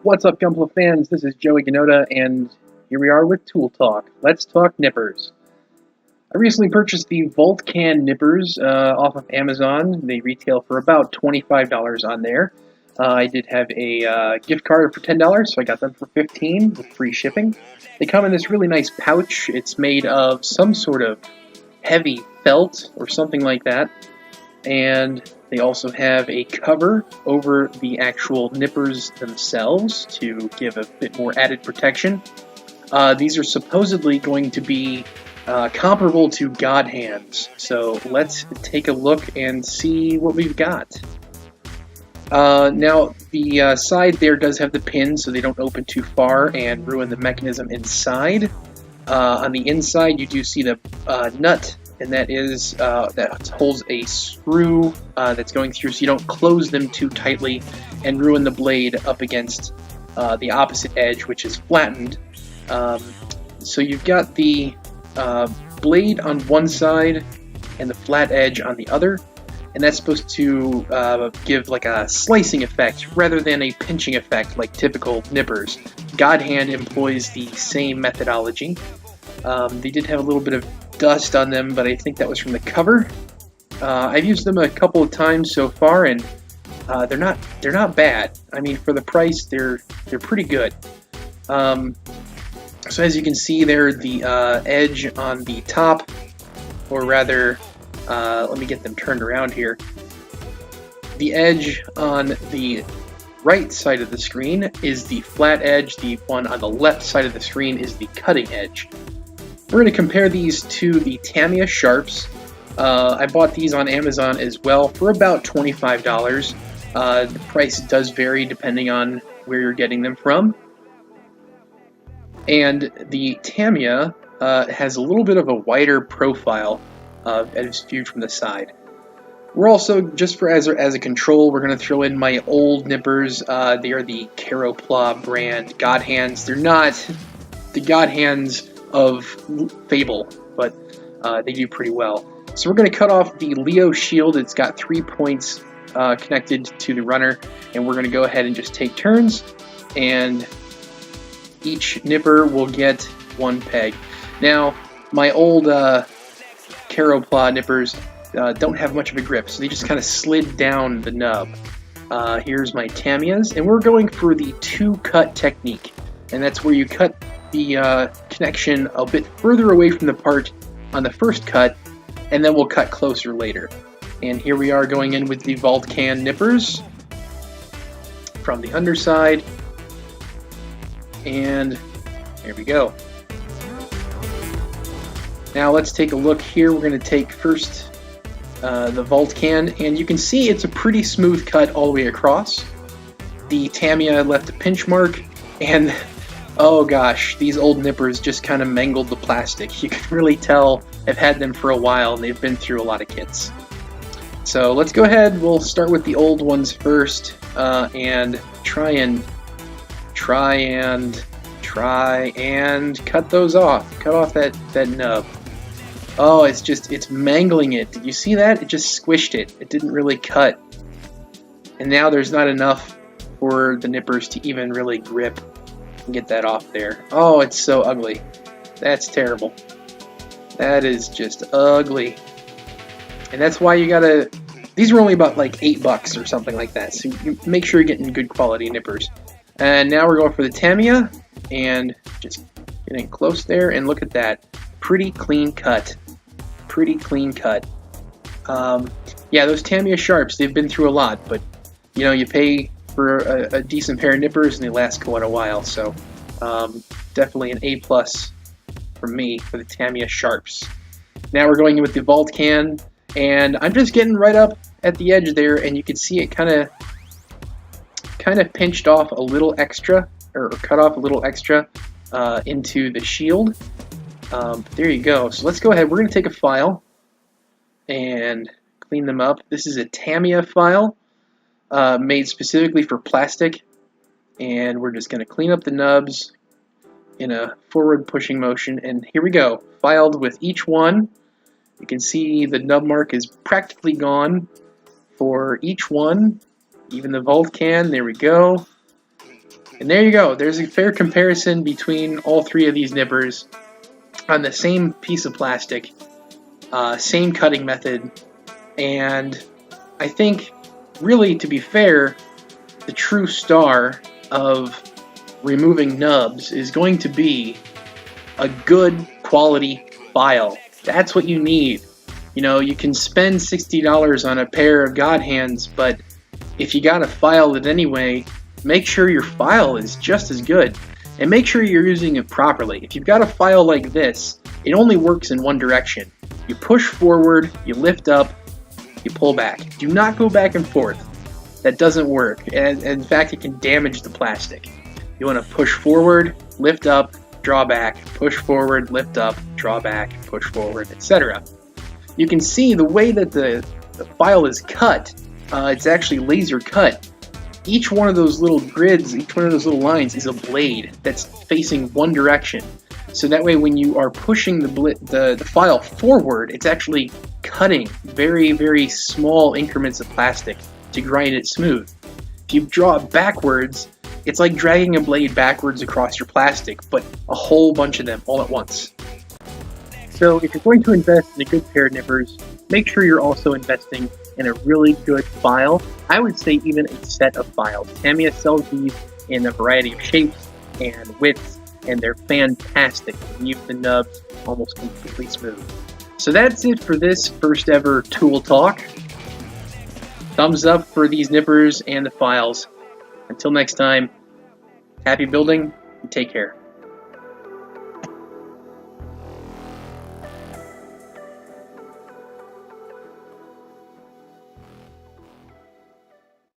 What's up, Gunpla fans? This is Joey Ganoda, and here we are with Tool Talk. Let's talk nippers. I recently purchased the Voltcan nippers off of Amazon. They retail for about $25 on there. I did have a gift card for $10, so I got them for $15 with free shipping. They come in this really nice pouch. It's made of some sort of heavy felt or something like that, and they also have a cover over the actual nippers themselves to give a bit more added protection. These are supposedly going to be comparable to God hands, so let's take a look and see what we've got. Now, the side there does have the pins so they don't open too far and ruin the mechanism inside. On the inside, you do see the nut, and that is that holds a screw that's going through, so you don't close them too tightly and ruin the blade up against the opposite edge, which is flattened. So you've got the blade on one side and the flat edge on the other, and that's supposed to give like a slicing effect rather than a pinching effect like typical nippers. God Hand employs the same methodology. They did have a little bit of dust on them, but I think that was from the cover. I've used them a couple of times so far, and they're not bad. I mean, for the price, they're pretty good. So as you can see there, the edge on the top, or rather, let me get them turned around here. The edge on the right side of the screen is the flat edge. The one on the left side of the screen is the cutting edge. We're going to compare these to the Tamiya Sharps. I bought these on Amazon as well for about $25. The price does vary depending on where you're getting them from. And the Tamiya has a little bit of a wider profile as viewed from the side. We're also, just for as a control, we're going to throw in my old nippers. They are the Caropla brand God Hands. They're not the God Hands of Fable, but they do pretty well. So we're going to cut off the Leo shield. It's got 3 points connected to the runner, and we're going to go ahead and just take turns, and each nipper will get one peg. Now, my old Caropla nippers don't have much of a grip, so they just kind of slid down the nub. Here's my Tamiyas, and we're going for the two-cut technique, and that's where you cut the connection a bit further away from the part on the first cut, and then we'll cut closer later. And here we are going in with the Voltcan nippers from the underside, and there we go. Now let's take a look here. We're going to take first the Voltcan, and you can see it's a pretty smooth cut all the way across. The Tamiya left a pinch mark, and oh gosh, these old nippers just kind of mangled the plastic. You can really tell I've had them for a while, and they've been through a lot of kits. So let's go ahead. We'll start with the old ones first, and try and cut those off. Cut off that nub. Oh, it's mangling it. Did you see that? It just squished it. It didn't really cut. And now there's not enough for the nippers to even really grip and get that off there. Oh, it's so ugly. That's terrible. That is just ugly. And that's why you gotta... These were only about like $8 or something like that. So you make sure you're getting good quality nippers. And now we're going for the Tamiya, and just getting close there, and look at that. Pretty clean cut. Pretty clean cut. Yeah, those Tamiya Sharps, they've been through a lot, but you know, you pay for a decent pair of nippers and they last quite a while, so definitely an A+ from me for the Tamiya Sharps. Now we're going in with the Voltcan, and I'm just getting right up at the edge there, and you can see it kind of pinched off a little extra, or cut off a little extra into the shield. There you go. So let's go ahead. We're going to take a file and clean them up. This is a Tamiya file made specifically for plastic, and we're just going to clean up the nubs in a forward pushing motion, and here we go. Filed with each one. You can see the nub mark is practically gone for each one. Even the Voltcan, there we go. And there you go. There's a fair comparison between all three of these nippers on the same piece of plastic, same cutting method, and I think, really, to be fair, the true star of removing nubs is going to be a good quality file. That's what you need. You know, you can spend $60 on a pair of God hands, but if you gotta file it anyway, make sure your file is just as good. And make sure you're using it properly. If you've got a file like this, it only works in one direction. You push forward, you lift up, you pull back. Do not go back and forth. That doesn't work. And in fact, it can damage the plastic. You want to push forward, lift up, draw back, push forward, lift up, draw back, push forward, etc. You can see the way that the file is cut, it's actually laser cut. Each one of those little grids, each one of those little lines is a blade that's facing one direction. So that way when you are pushing the file forward, it's actually cutting very, very small increments of plastic to grind it smooth. If you draw it backwards, it's like dragging a blade backwards across your plastic, but a whole bunch of them all at once. So if you're going to invest in a good pair of nippers, make sure you're also investing in a really good file. I would say even a set of files. Tamiya sells these in a variety of shapes and widths, and they're fantastic. They leave the nubs almost completely smooth. So that's it for this first ever tool talk. Thumbs up for these nippers and the files. Until next time, happy building and take care.